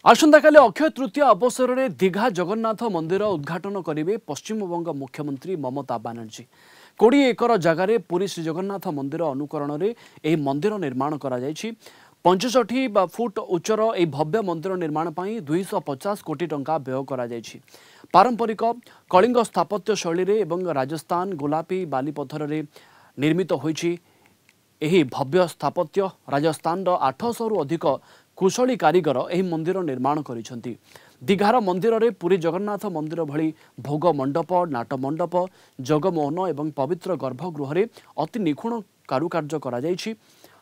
आसंताकाली अक्षय तृतीया अवसर में दीघा जगन्नाथ मंदिर उद्घाटन करेंगे पश्चिमबंग मुख्यमंत्री ममता बनर्जी। 20 एकर जगार पुरी श्री जगन्नाथ मंदिर अनुकरण में यह मंदिर निर्माण कर 65 फुट उच्चर यह भव्य मंदिर निर्माण पर 250 कोटी टंका व्यय कर पारंपरिक कलिंग स्थापत्य शैली एवं राजस्थान गोलापी बालीपथर निर्मित होइछि। यही भव्य स्थापत्य राजस्थान 800 रु अधिक कुशली कारीगर यह मंदिर निर्माण करिसेंति। दीघार मंदिर रे पुरी जगन्नाथ मंदिर भली भोग मंडप नाट मंडप जगमोहन एवं पवित्र गर्भगृह रे अति निखुण कारुकार्य करा जायछि।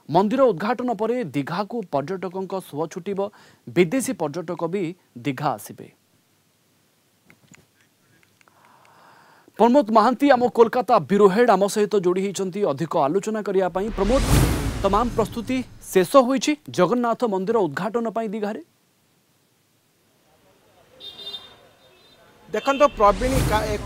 मंदिर उद्घाटन पर दीघा को पर्यटकों सुह छुटिब, विदेशी पर्यटक भी दीघा आसिबे। प्रमोद महांती आम कोलकाता ब्यूरो हेड आम सहित जोड़ी होती अधिक आलोचना करने। प्रमोद, तमाम प्रस्तुति शेष होइछि जगन्नाथ मंदिर उद्घाटन पर दीघा रे? देखो प्रवीण,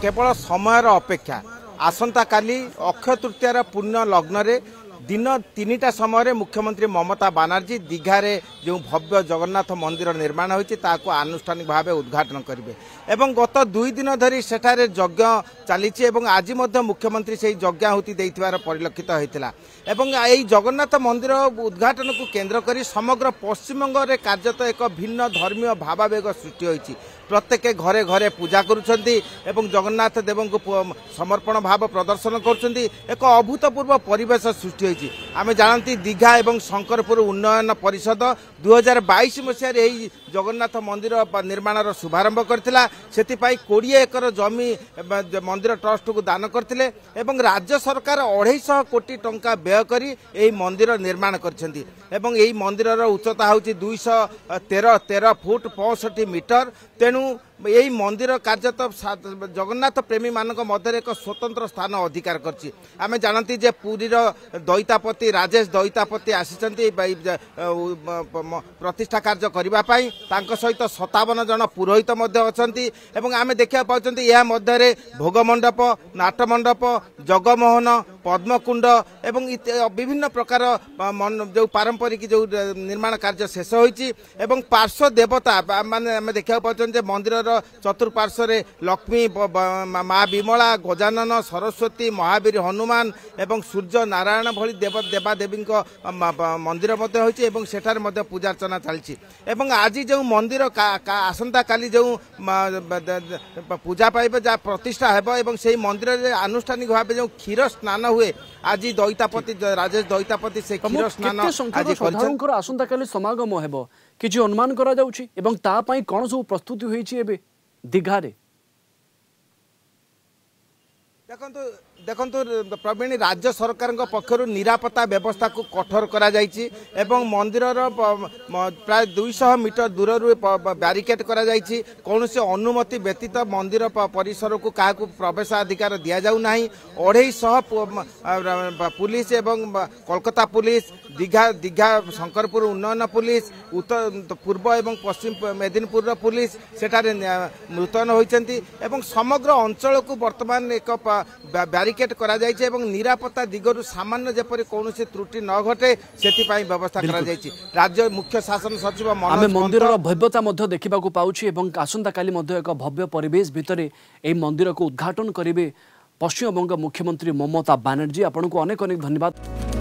केवल समय अपेक्षा। आसंता काली अक्षय तृतीयार पुण्य लग्न रे दिन 3टा समय मुख्यमंत्री ममता बनर्जी दीघा रे जो भव्य जगन्नाथ मंदिर निर्माण होइछि ताको आनुष्ठानिक भाव उद्घाटन करेंगे। एवं गत 2 दिन धरी सेठारे यज्ञ चली आज मुख्यमंत्री से यज्ञाहुति देथिबार परिलक्षित होता। एवं यही जगन्नाथ मंदिर उद्घाटन को केंद्र करी समग्र पश्चिमबंग रे कार्यत एक भिन्न धर्मीय भावावेग सृष्टि होइछि। प्रत्येक घरे घरे पूजा करुछंती एवं जगन्नाथ देव को समर्पण भाव प्रदर्शन करुछंती। एक अभूतपूर्व परिवेश सृष्टि होइछि। आमे जानती दीघा एवं शंकरपुर उन्नयन परिषद 2022 मसीह यही जगन्नाथ मंदिर निर्माण शुभारंभ करथिला। सेतिपाई 20 एकर जमी मंदिर ट्रस्ट को दान करथिले एवं राज्य सरकार 250 कोटी टंका व्यय करी यही मंदिर निर्माण करछंती। एवं यही मंदिर उच्चता होछि 213 फुट 65 मीटर। तेणु यही मंदिर कार्यत जगन्नाथ प्रेमी मानक मध्य एक स्वतंत्र स्थान अधिकार करछि। आमे जानती जे पुरीर दैतापति राजेश दैतापति आसिचंती प्रतिष्ठा कार्य करबा पई। तांको सहित 57 जन पुरोहित मध्य अछंती। एवं आमे देखिया पाउचंती या मध्य रे भोग मंडप नाट मंडप जगमोहन पद्मकुंड एवं विभिन्न प्रकार जो पारंपरिक जो निर्माण कार्य शेष होइछि। एवं पार्श्व देवता माने आमे देखिया पाउचंती मंदिर चतुर्पार्श्व लक्ष्मी माँ विमला गजानन सरस्वती महावीर हनुमान एवं सूर्य नारायण भली देवादेवी मंदिर सेठार पूजा अर्चना चलती। आज जो मंदिर आसंता काली जो पूजा पाइबे जहाँ प्रतिष्ठा हेब से मंदिर रे आनुष्ठानिक भाव जो क्षीर स्नान हुए आज दैतापति राजेश दैतापति से क्षीर स्नान आज आसंता काली समागम हेब किछि अनुमान करा जाउछि एवं ता पई कोन सब प्रस्तुति होइछि एबे दीघा रे? देखंतु प्रवीण, राज्य सरकार पक्षर निरापत्ता व्यवस्था को कठोर करा जाइछि एवं मंदिर प्राय 200 मीटर दूर बैरिकेड करा जाइछि। कौनसी अनुमति व्यतीत मंदिर परिसर को क्या प्रवेशाधिकार दि जाउ नाही। 250 पुलिस एवं कोलकाता पुलिस दीघा शंकरपुर उन्नयन पुलिस उत्तर पूर्व एवं पश्चिम मेदिनीपुर पुलिस सेठारे मुतयन होइछंती एवं समग्र अंचल को वर्तमान एक बैरिकेड करा जाइछे एवं निरापत्ता दिगरु सामान्य जेपरि कोनोसी त्रुटि न घटे सेति व्यवस्था करा जाइछी। राज्य मुख्य शासन सचिव आमे मंदिर भव्यता मध्य देखिबा को पाउछि एवं आसंता काली मध्य एक भव्य परिवेश भितरे एई मंदिर को उद्घाटन करिवे पश्चिमबंग मुख्यमंत्री ममता बनर्जी। आपनको अनेक अनेक धन्यवाद।